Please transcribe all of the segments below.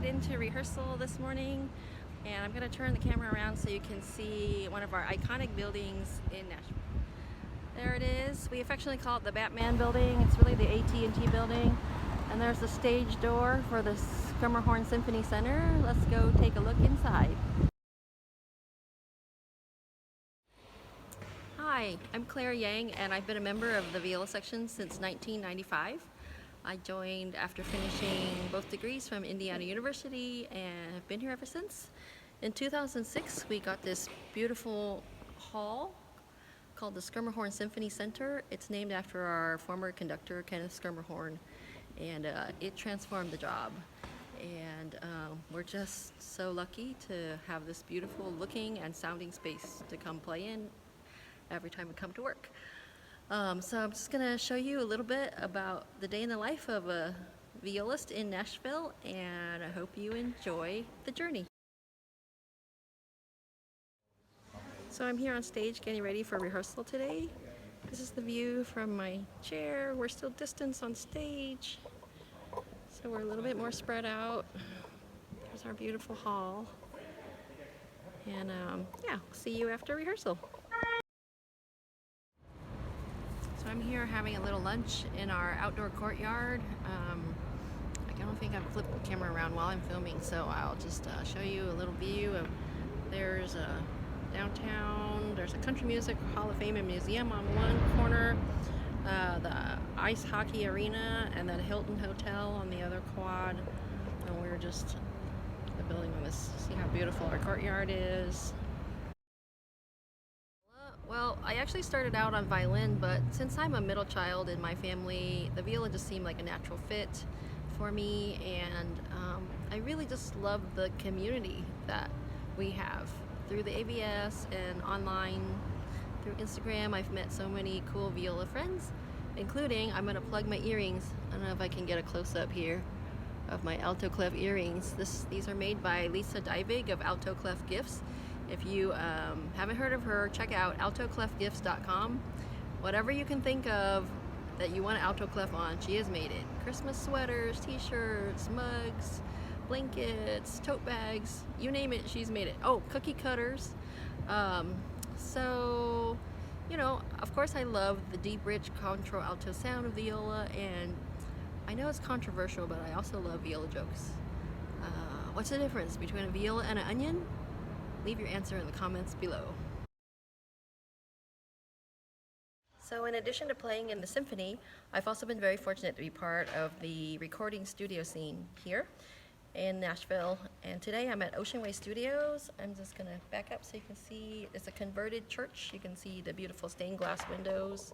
right into rehearsal this morning, and I'm going to turn the camera around so you can see one of our iconic buildings in Nashville. There it is. We affectionately call it the Batman building. It's really the AT&T building. And there's the stage door for the Schermerhorn Symphony Center. Let's go take a look inside. Hi, I'm Clare Yang, and I've been a member of the viola section since 1995. I joined after finishing both degrees from Indiana University and have been here ever since. In 2006, we got this beautiful hall called the Schermerhorn Symphony Center. It's named after our former conductor, Kenneth Schermerhorn, and it transformed the job. And we're just so lucky to have this beautiful looking and sounding space to come play in every time we come to work. So I'm just going to show you a little bit about the day in the life of a violist in Nashville, and I hope you enjoy the journey. So I'm here on stage getting ready for rehearsal today. This is the view from my chair. We're still distanced on stage, so we're a little bit more spread out. There's our beautiful hall. And yeah, see you after rehearsal. So I'm here having a little lunch in our outdoor courtyard. I don't think I've flipped the camera around while I'm filming, so I'll just show you a little view of, there's a downtown, there's a country music hall of fame and museum on one corner, the ice hockey arena, and then Hilton Hotel on the other quad. And we're just the building on this. See how beautiful our courtyard is. Well, I actually started out on violin, but since I'm a middle child in my family, the viola just seemed like a natural fit for me, and I really just love the community that we have through the ABS and online through Instagram. I've met so many cool viola friends, including, I'm going to plug my earrings. I don't know if I can get a close-up here of my Alto Clef earrings. These are made by Lisa Divig of Alto Clef Gifts. If you haven't heard of her, check out altoclefgifts.com. Whatever you can think of that you want an Alto Clef on, she has made it. Christmas sweaters, t-shirts, mugs, blankets, tote bags, you name it, she's made it. Oh, cookie cutters. So, you know, of course I love the deep, rich contralto sound of viola, and I know it's controversial, but I also love viola jokes. What's the difference between a viola and an onion? Leave your answer in the comments below. So in addition to playing in the symphony, I've also been very fortunate to be part of the recording studio scene here in Nashville. And today I'm at Ocean Way Studios. I'm just gonna back up so you can see, it's a converted church. You can see the beautiful stained glass windows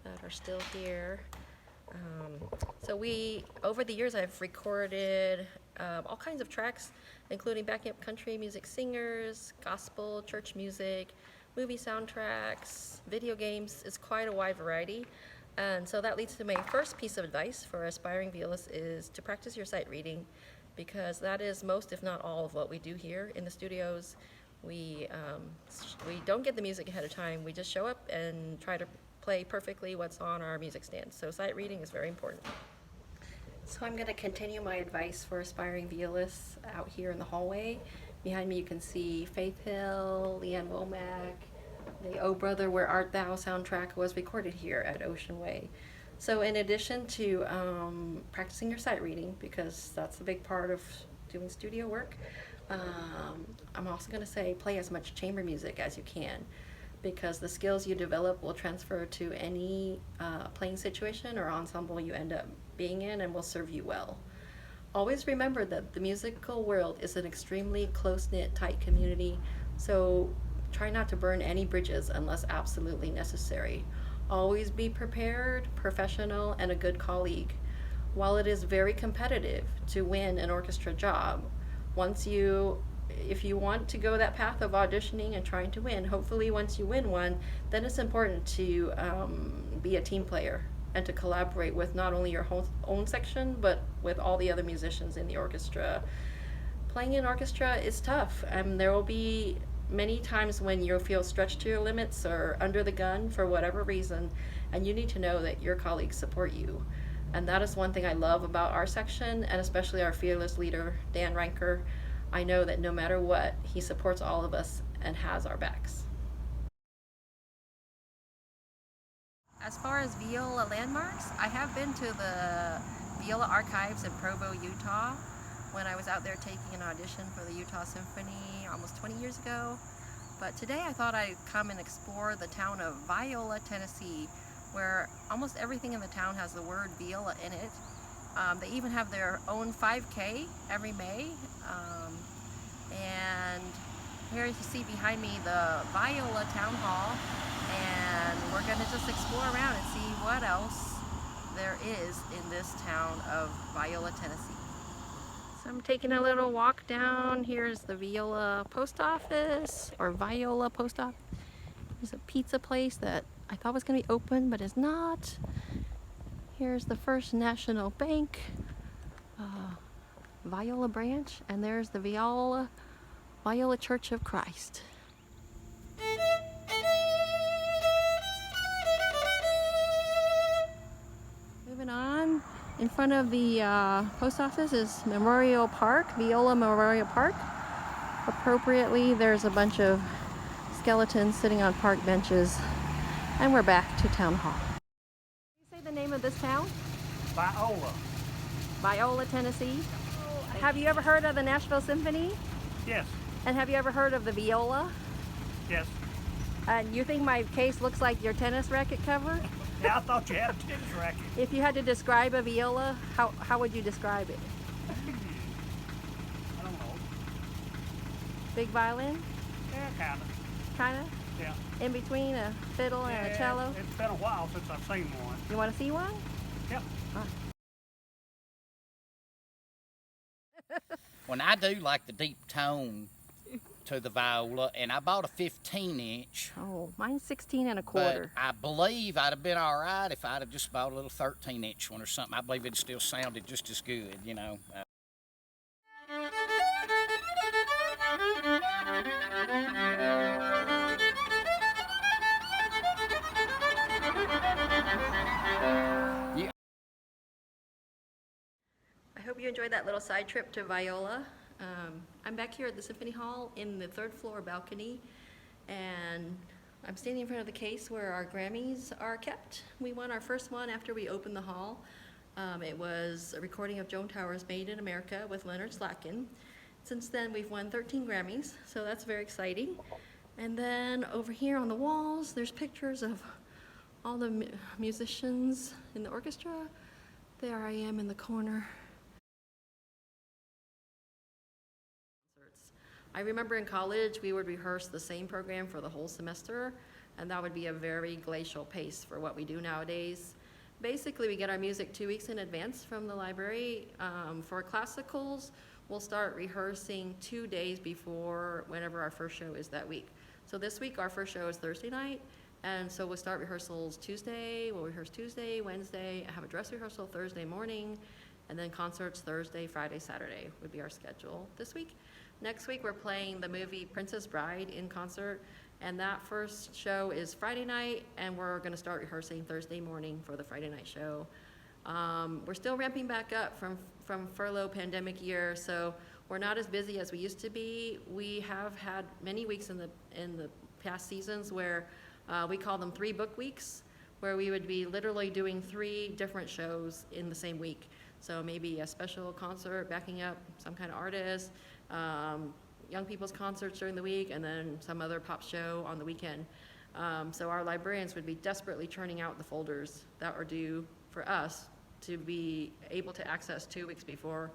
that are still here. So over the years, I've recorded all kinds of tracks, including backing up country music singers, gospel, church music, movie soundtracks, video games. It's quite a wide variety. And so that leads to my first piece of advice for aspiring violists is to practice your sight reading, because that is most, if not all, of what we do here in the studios. We don't get the music ahead of time. We just show up and try to play perfectly what's on our music stand. So sight reading is very important. So I'm going to continue my advice for aspiring violists out here in the hallway. Behind me you can see Faith Hill, Leanne Womack, the Oh Brother Where Art Thou soundtrack was recorded here at Ocean Way. So in addition to practicing your sight reading, because that's a big part of doing studio work, I'm also going to say play as much chamber music as you can, because the skills you develop will transfer to any playing situation or ensemble you end up being in and will serve you well. Always remember that the musical world is an extremely close-knit, tight community, so try not to burn any bridges unless absolutely necessary. Always be prepared, professional, and a good colleague. While it is very competitive to win an orchestra job, if you want to go that path of auditioning and trying to win, hopefully once you win one, then it's important to be a team player and to collaborate with not only your own section, but with all the other musicians in the orchestra. Playing in orchestra is tough, and there will be many times when you'll feel stretched to your limits or under the gun for whatever reason, and you need to know that your colleagues support you. And that is one thing I love about our section, and especially our fearless leader, Dan Ranker. I know that no matter what, he supports all of us and has our backs. As far as Viola Landmarks, I have been to the Viola Archives in Provo, Utah, when I was out there taking an audition for the Utah Symphony almost 20 years ago. But today I thought I'd come and explore the town of Viola, Tennessee, where almost everything in the town has the word viola in it. They even have their own 5K every May. And here you see behind me the Viola Town Hall, and we're going to just explore around and see what else there is in this town of Viola, Tennessee. So I'm taking a little walk down. Here's the Viola Post Office, or Viola Post Office. There's a pizza place that I thought was going to be open, but is not. Here's the First National Bank, Viola branch, and there's the Viola Church of Christ. Moving on, in front of the post office is Memorial Park, Viola Memorial Park. Appropriately, there's a bunch of skeletons sitting on park benches, and we're back to Town Hall. Can you say the name of this town? Viola. Viola, Tennessee. Have you ever heard of the Nashville Symphony? Yes. And have you ever heard of the viola? Yes. And you think my case looks like your tennis racket cover? Yeah, I thought you had a tennis racket. If you had to describe a viola, how would you describe it? I don't know. Big violin? Yeah, kind of. Kinda? Yeah. In between a fiddle and a cello? It's been a while since I've seen one. You want to see one? Yep. When I do like the deep tone to the viola, and I bought a 15-inch. Oh, mine's 16 and a quarter. But I believe I'd have been all right if I'd have just bought a little 13-inch one or something. I believe it still sounded just as good, you know. I hope you enjoyed that little side trip to Viola. I'm back here at the Symphony Hall in the third floor balcony, and I'm standing in front of the case where our Grammys are kept. We won our first one after we opened the hall. It was a recording of Joan Tower's Made in America with Leonard Slatkin. Since then, we've won 13 Grammys, so that's very exciting. And then over here on the walls, there's pictures of all the musicians in the orchestra. There I am in the corner. I remember in college, we would rehearse the same program for the whole semester, and that would be a very glacial pace for what we do nowadays. Basically, we get our music 2 weeks in advance from the library. For classicals, we'll start rehearsing 2 days before whenever our first show is that week. So this week, our first show is Thursday night, and so we'll start rehearsals Tuesday. We'll rehearse Tuesday, Wednesday, have a dress rehearsal Thursday morning, and then concerts Thursday, Friday, Saturday would be our schedule this week. Next week, we're playing the movie Princess Bride in concert, and that first show is Friday night, and we're going to start rehearsing Thursday morning for the Friday night show. We're still ramping back up from furlough pandemic year, so we're not as busy as we used to be. We have had many weeks in the past seasons where we call them 3 book weeks, where we would be literally doing 3 different shows in the same week. So maybe a special concert backing up some kind of artist, young people's concerts during the week, and then some other pop show on the weekend. So our librarians would be desperately churning out the folders that are due for us to be able to access 2 weeks before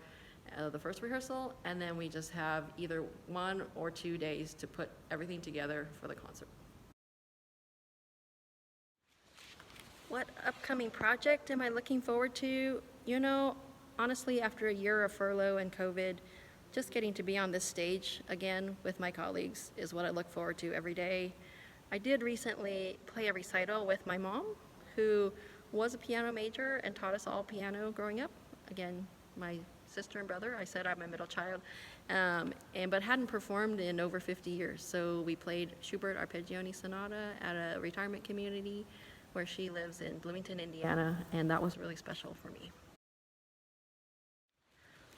the first rehearsal, and then we just have either 1 or 2 days to put everything together for the concert. What upcoming project am I looking forward to? You know, honestly, after a year of furlough and COVID, just getting to be on this stage again with my colleagues is what I look forward to every day. I did recently play a recital with my mom, who was a piano major and taught us all piano growing up. Again, my sister and brother, I said I'm a middle child, but hadn't performed in over 50 years. So we played Schubert Arpeggione Sonata at a retirement community where she lives in Bloomington, Indiana, and that was really special for me.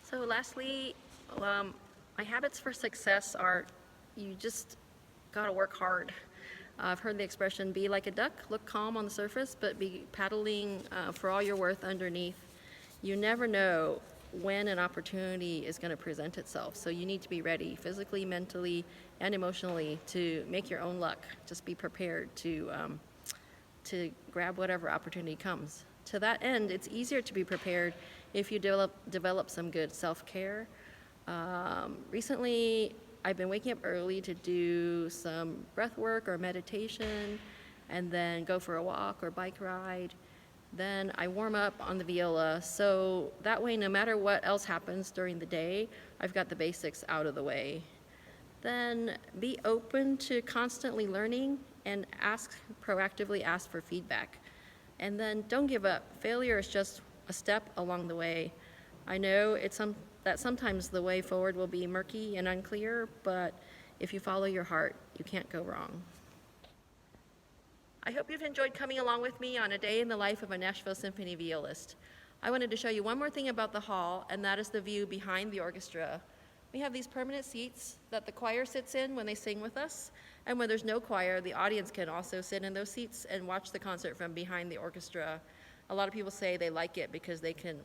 So lastly, my habits for success are you just gotta work hard. I've heard the expression, be like a duck, look calm on the surface, but be paddling for all your worth underneath. You never know when an opportunity is gonna present itself, so you need to be ready physically, mentally, and emotionally to make your own luck. Just be prepared to grab whatever opportunity comes. To that end, it's easier to be prepared if you develop some good self-care. Recently, I've been waking up early to do some breath work or meditation, and then go for a walk or bike ride. Then I warm up on the viola, so that way, no matter what else happens during the day, I've got the basics out of the way. Then be open to constantly learning and proactively ask for feedback. And then don't give up. Failure is just a step along the way. I know that sometimes the way forward will be murky and unclear, but if you follow your heart, you can't go wrong. I hope you've enjoyed coming along with me on a day in the life of a Nashville Symphony violist. I wanted to show you one more thing about the hall, and that is the view behind the orchestra. We have these permanent seats that the choir sits in when they sing with us, and when there's no choir, the audience can also sit in those seats and watch the concert from behind the orchestra. A lot of people say they like it because they can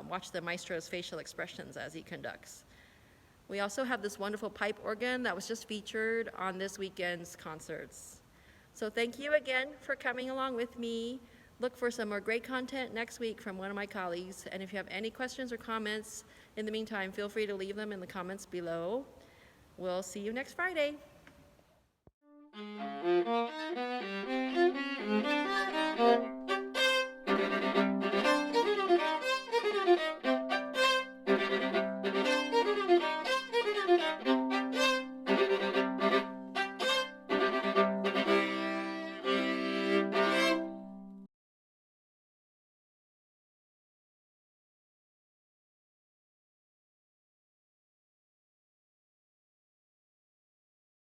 watch the maestro's facial expressions as he conducts. We also have this wonderful pipe organ that was just featured on this weekend's concerts. So thank you again for coming along with me. Look for some more great content next week from one of my colleagues. And if you have any questions or comments, in the meantime, feel free to leave them in the comments below. We'll see you next Friday.